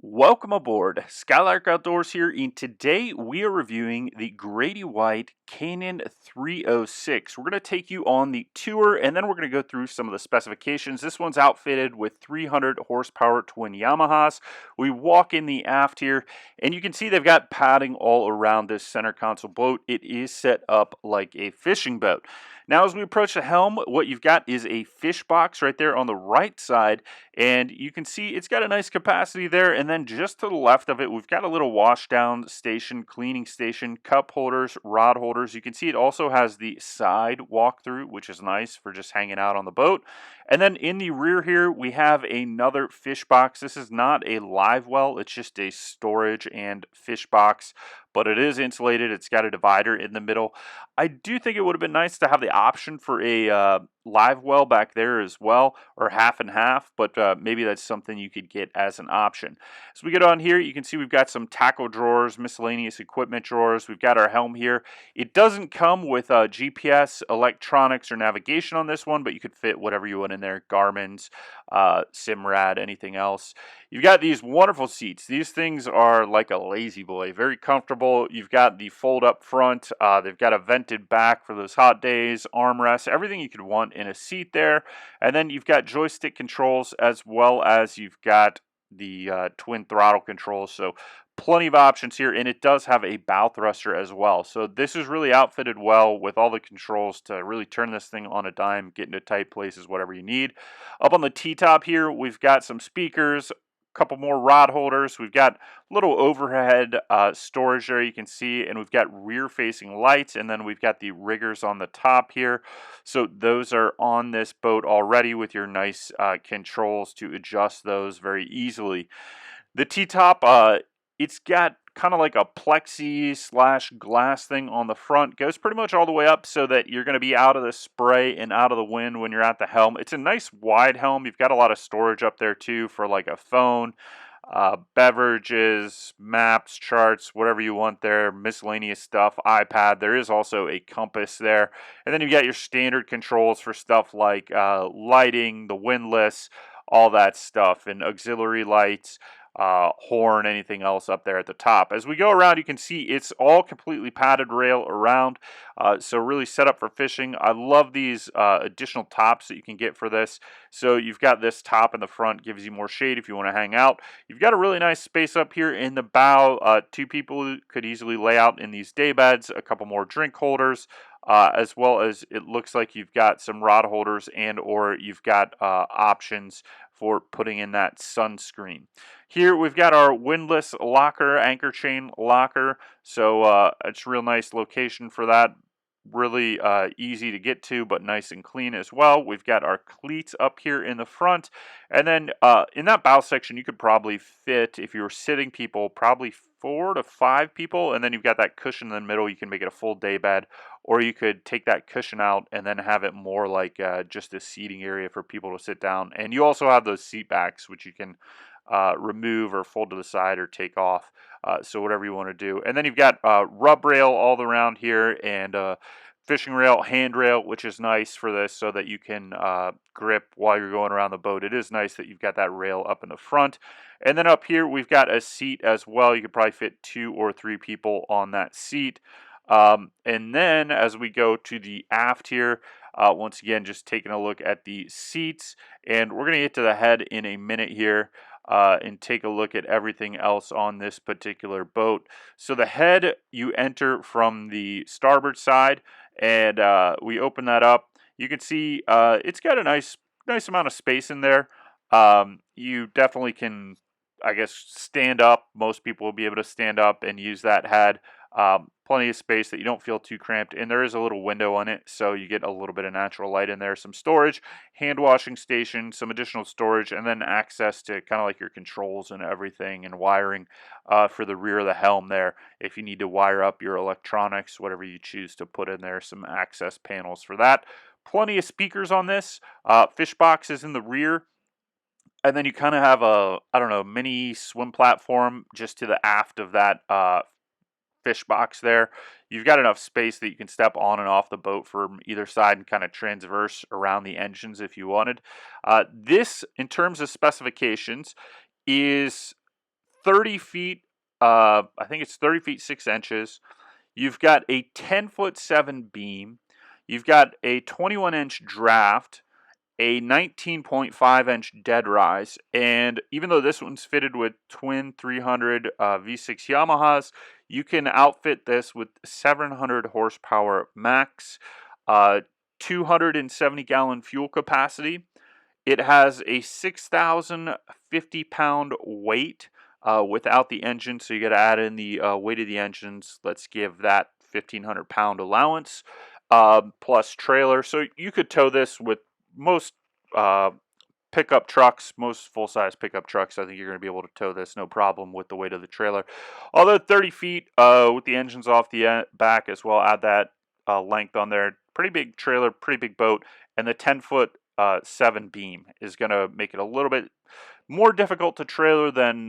Welcome aboard. Skylark Outdoors here, and today we are reviewing the Grady White Canyon 306. We're going to take you on the tour, and then we're going to go through some of the specifications. This one's outfitted with 300 horsepower twin Yamahas. We walk in the aft here, and you can see they've got padding all around this center console boat. It is set up like a fishing boat. Now, as we approach the helm, what you've got is a fish box right there on the right side, and you can see it's got a nice capacity there. And then just to the left of it, we've got a little wash down station, cleaning station, cup holders, rod holders. You can see it also has the side walkthrough, which is nice for just hanging out on the boat. And then in the rear here, we have another fish box. This is not a live well, it's just a storage and fish box, but it is insulated. It's got a divider in the middle. I do think it would have been nice to have the option for a live well back there as well, or half and half, but maybe that's something you could get as an option. As we get on here, you can see we've got some tackle drawers, miscellaneous equipment drawers. We've got our helm here. It doesn't come with GPS, electronics, or navigation on this one, but you could fit whatever you want in there, Garmin's, Simrad, anything else. You've got these wonderful seats. These things are like a lazy boy, very comfortable. You've got the fold up front. They've got a vented back for those hot days, armrests, everything you could want in a seat there. And then you've got joystick controls, as well as you've got the twin throttle controls. So plenty of options here, and it does have a bow thruster as well. So this is really outfitted well with all the controls to really turn this thing on a dime, get into tight places, whatever you need. Up on the T-top here, we've got some speakers, couple more rod holders. We've got little overhead storage there, you can see, and we've got rear facing lights, and then we've got the riggers on the top here. So those are on this boat already with your nice controls to adjust those very easily. The T-top, it's got kind of like a plexi slash glass thing on the front. Goes pretty much all the way up so that you're going to be out of the spray and out of the wind when you're at the helm. It's a nice wide helm. You've got a lot of storage up there too for like a phone, beverages, maps, charts, whatever you want there, miscellaneous stuff, iPad. There is also a compass there. And then you've got your standard controls for stuff like lighting, the windlass, all that stuff, and auxiliary lights, horn, anything else up there at the top. As we go around, you can see it's all completely padded rail around, so really set up for fishing. I love these additional tops that you can get for this. So you've got this top in the front, gives you more shade if you want to hang out. You've got a really nice space up here in the bow. Two people could easily lay out in these day beds, a couple more drink holders, as well as it looks like you've got some rod holders, and or you've got options for putting in that sunscreen. Here we've got our windlass locker, anchor chain locker, so it's a real nice location for that. Really easy to get to, but nice and clean as well. We've got our cleats up here in the front, and then in that bow section you could probably fit, if you were sitting people, probably 4 to 5 people, and then you've got that cushion in the middle. You can make it a full day bed, or you could take that cushion out and then have it more like just a seating area for people to sit down. And you also have those seat backs, which you can remove or fold to the side or take off, so whatever you want to do. And then you've got rub rail all around here, and fishing rail, handrail, which is nice for this so that you can grip while you're going around the boat. It is nice that you've got that rail up in the front. And then up here we've got a seat as well. You could probably fit 2 or 3 people on that seat. And then as we go to the aft here, once again, just taking a look at the seats, and we're going to get to the head in a minute here, and take a look at everything else on this particular boat. So the head, you enter from the starboard side, and we open that up. You can see it's got a nice amount of space in there. You definitely can, I guess, stand up. Most people will be able to stand up and use that head. Plenty of space that you don't feel too cramped, and there is a little window on it, so you get a little bit of natural light in there. Some storage, hand washing station, some additional storage, and then access to kind of like your controls and everything, and wiring for the rear of the helm there. If you need to wire up your electronics, whatever you choose to put in there, some access panels for that. Plenty of speakers on this. Fish boxes in the rear. And then you kind of have a, I don't know, mini swim platform just to the aft of that fish box there. You've got enough space that you can step on and off the boat from either side and kind of transverse around the engines if you wanted. This, in terms of specifications, is 30 feet, I think it's 30 feet 6 inches. You've got a 10-foot 7 beam. You've got a 21-inch draft, a 19.5-inch dead rise, and even though this one's fitted with twin 300 V6 Yamahas, you can outfit this with 700 horsepower max, 270-gallon fuel capacity. It has a 6,050-pound weight without the engine, so you got to add in the weight of the engines. Let's give that 1,500-pound allowance plus trailer. So you could tow this with most uh, pickup trucks, most full-size pickup trucks. I think you're going to be able to tow this no problem with the weight of the trailer. Although 30 feet with the engines off the back as well, add that length on there. Pretty big trailer, pretty big boat, and the 10-foot 7 beam is going to make it a little bit more difficult to trailer than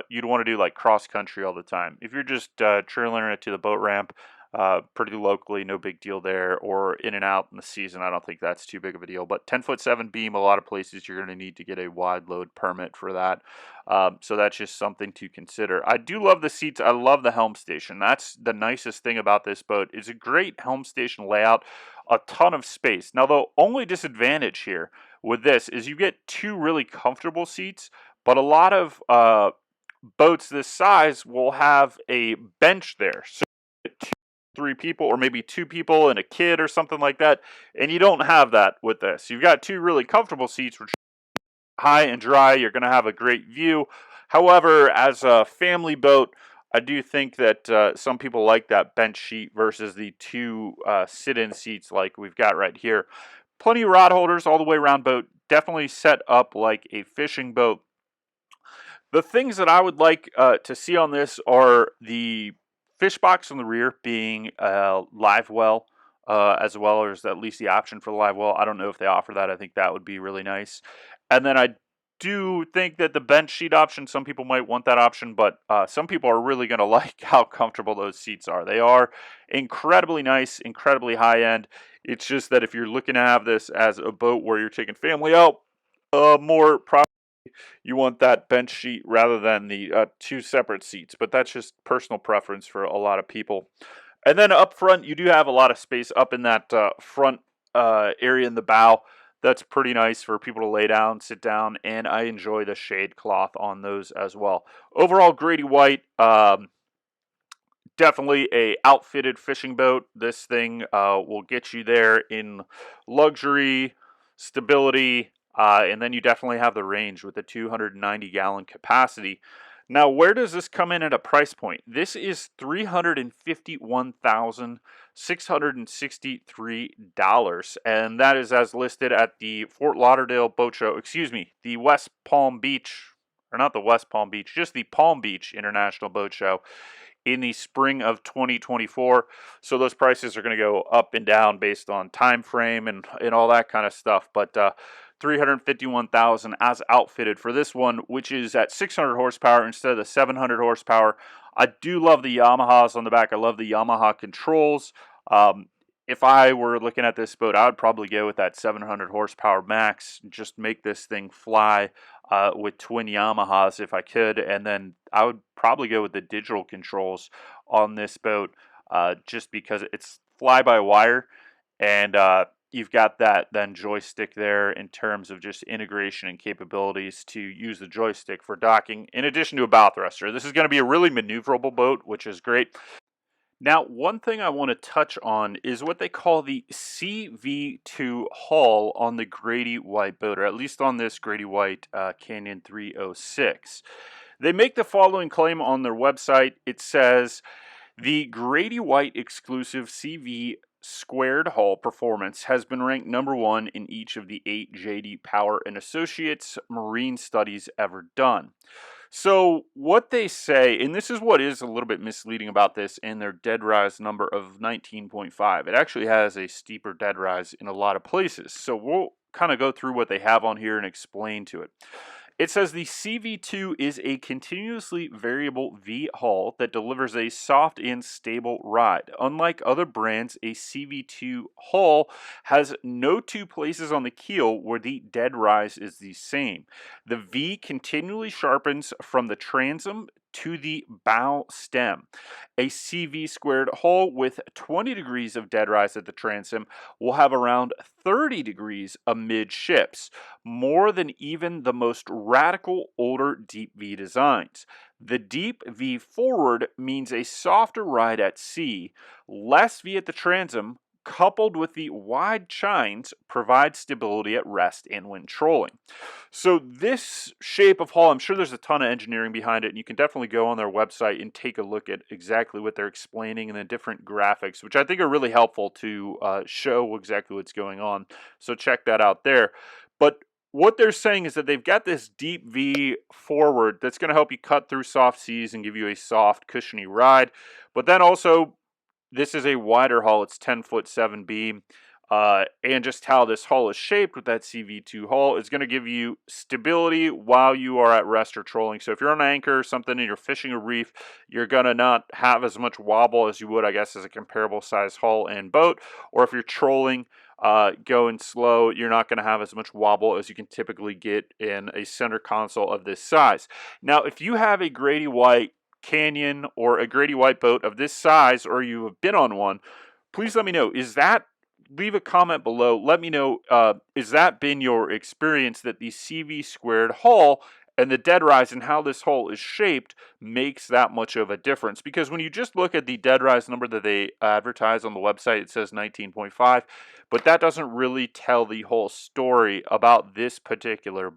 you'd want to do like cross country all the time. If you're just trailering it to the boat ramp, pretty locally, no big deal there, or in and out in the season, I don't think that's too big of a deal. But 10-foot 7 beam, a lot of places you're going to need to get a wide load permit for that. So that's just something to consider. I do love the seats. I love the helm station. That's the nicest thing about this boat. It's a great helm station layout, a ton of space. Now, the only disadvantage here with this is you get 2 really comfortable seats, but a lot of boats this size will have a bench there. So 3 people or maybe 2 people and a kid or something like that, and you don't have that with this. You've got 2 really comfortable seats, which are high and dry. You're going to have a great view. However, as a family boat, I do think that some people like that bench seat versus the 2 sit-in seats like we've got right here. Plenty of rod holders all the way around boat. Definitely set up like a fishing boat. The things that I would like to see on this are the fish box on the rear being live well, as well as at least the option for the live well. I don't know if they offer that. I think that would be really nice. And then I do think that the bench seat option, some people might want that option, but some people are really going to like how comfortable those seats are. They are incredibly nice, incredibly high end. It's just that if you're looking to have this as a boat where you're taking family out, more you want that bench seat rather than the 2 separate seats, but that's just personal preference for a lot of people. And then up front, you do have a lot of space up in that front area in the bow. That's pretty nice for people to lay down, sit down, and I enjoy the shade cloth on those as well. Overall, Grady White, definitely a outfitted fishing boat. This thing will get you there in luxury, stability, and then you definitely have the range with the 290-gallon capacity. Now, where does this come in at a price point? This is $351,663, and that is as listed at the Fort Lauderdale Boat Show, excuse me, the West Palm Beach, or not the West Palm Beach, just the Palm Beach International Boat Show in the spring of 2024. So those prices are going to go up and down based on time frame and all that kind of stuff. But 351,000 as outfitted for this one, which is at 600 horsepower instead of the 700 horsepower. I do love the Yamahas on the back. I love the Yamaha controls. If I were looking at this boat, I would probably go with that 700 horsepower max. Just make this thing fly with twin Yamahas if I could. And then I would probably go with the digital controls on this boat just because it's fly-by-wire. And you've got that then joystick there in terms of just integration and capabilities to use the joystick for docking in addition to a bow thruster. This is going to be a really maneuverable boat, which is great. Now, one thing I want to touch on is what they call the CV2 hull on the Grady White boat, or at least on this Grady White Canyon 306. They make the following claim on their website. It says, the Grady White exclusive CV squared hull performance has been ranked #1 in each of the 8 JD Power and Associates marine studies ever done. So what they say, and this is what is a little bit misleading about this in their dead rise number of 19.5. It actually has a steeper dead rise in a lot of places. So we'll kind of go through what they have on here and explain to it. It says the CV2 is a continuously variable V hull that delivers a soft and stable ride. Unlike other brands, a CV2 hull has no 2 places on the keel where the dead rise is the same. The V continually sharpens from the transom to the bow stem. A CV squared hull with 20 degrees of dead rise at the transom will have around 30 degrees amidships, more than even the most radical older deep V designs. The deep V forward means a softer ride at sea, less V at the transom, coupled with the wide chines, provides stability at rest and when trolling. So this shape of hull, I'm sure there's a ton of engineering behind it, and you can definitely go on their website and take a look at exactly what they're explaining and the different graphics, which I think are really helpful to show exactly what's going on. So check that out there. But what they're saying is that they've got this deep V forward that's going to help you cut through soft seas and give you a soft, cushiony ride. But then also, this is a wider hull. It's 10-foot 7 beam. And just how this hull is shaped with that CV2 hull is going to give you stability while you are at rest or trolling. So if you're on an anchor or something and you're fishing a reef, you're going to not have as much wobble as you would, I guess, as a comparable size hull and boat. Or if you're trolling, going slow, you're not going to have as much wobble as you can typically get in a center console of this size. Now, if you have a Grady White Canyon or a Grady White boat of this size, or you have been on one, please let me know. Leave a comment below. Let me know, is that been your experience that the CV squared hull and the dead rise and how this hull is shaped makes that much of a difference? Because when you just look at the dead rise number that they advertise on the website, it says 19.5, but that doesn't really tell the whole story about this particular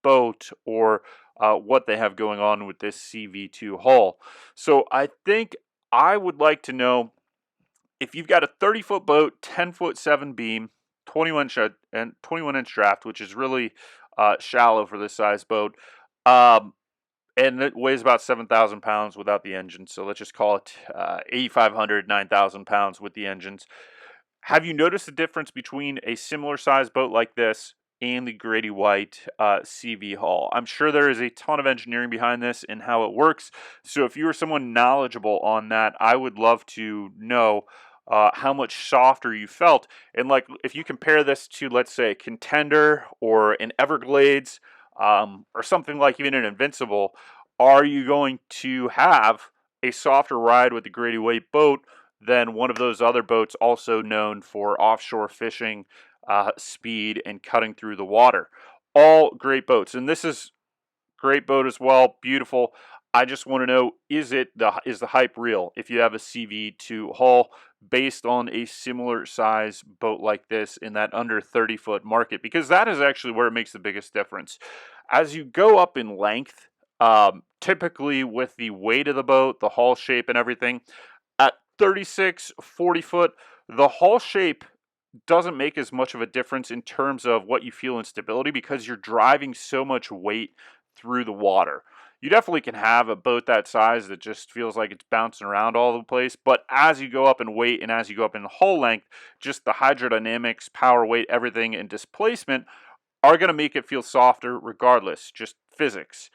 boat or what they have going on with this CV2 hull. So I think I would like to know, if you've got a 30-foot boat, 10-foot 7 beam, 21-inch draft, which is really shallow for this size boat, and it weighs about 7,000 pounds without the engine. So let's just call it 8,500, 9,000 pounds with the engines. Have you noticed the difference between a similar sized boat like this and the Grady White CV hull? I'm sure there is a ton of engineering behind this and how it works. So if you are someone knowledgeable on that, I would love to know how much softer you felt. And like, if you compare this to, let's say, a Contender or an Everglades, or something like even an Invincible, are you going to have a softer ride with the Grady White boat than one of those other boats also known for offshore fishing, speed, and cutting through the water? All great boats, and this is great boat as well, beautiful. I just want to know, is the hype real if you have a CV2 hull based on a similar size boat like this in that under 30-foot market? Because that is actually where it makes the biggest difference. As you go up in length, typically with the weight of the boat, the hull shape and everything, at 36, 40 foot, the hull shape doesn't make as much of a difference in terms of what you feel in stability because you're driving so much weight through the water. You definitely can have a boat that size that just feels like it's bouncing around all over the place, but as you go up in weight and as you go up in hull length, just the hydrodynamics, power, weight, everything, and displacement are going to make it feel softer regardless, just physics.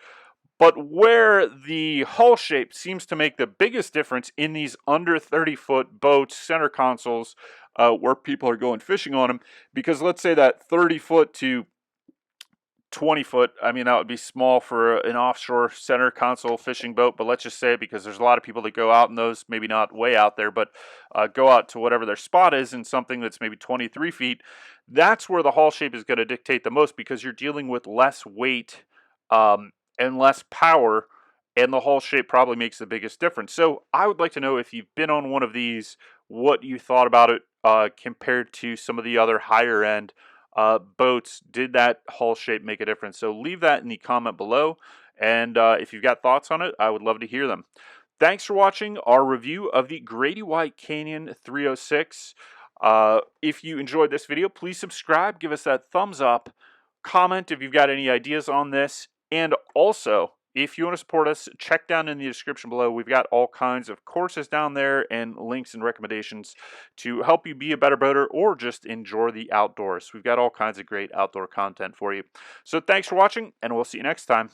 But where the hull shape seems to make the biggest difference in these under 30-foot boats, center consoles, where people are going fishing on them, because let's say that 30-foot to 20-foot, I mean, that would be small for an offshore center console fishing boat, but let's just say it because there's a lot of people that go out in those, maybe not way out there, but go out to whatever their spot is in something that's maybe 23 feet. That's where the hull shape is going to dictate the most because you're dealing with less weight and less power, and the hull shape probably makes the biggest difference. So I would like to know, if you've been on one of these, what you thought about it compared to some of the other higher end boats. Did that hull shape make a difference? So leave that in the comment below, and if you've got thoughts on it, I would love to hear them. Thanks for watching our review of the Grady White Canyon 306. If you enjoyed this video, please subscribe, give us that thumbs up, comment if you've got any ideas on this, and also, if you want to support us, check down in the description below. We've got all kinds of courses down there and links and recommendations to help you be a better boater or just enjoy the outdoors. We've got all kinds of great outdoor content for you. So thanks for watching, and we'll see you next time.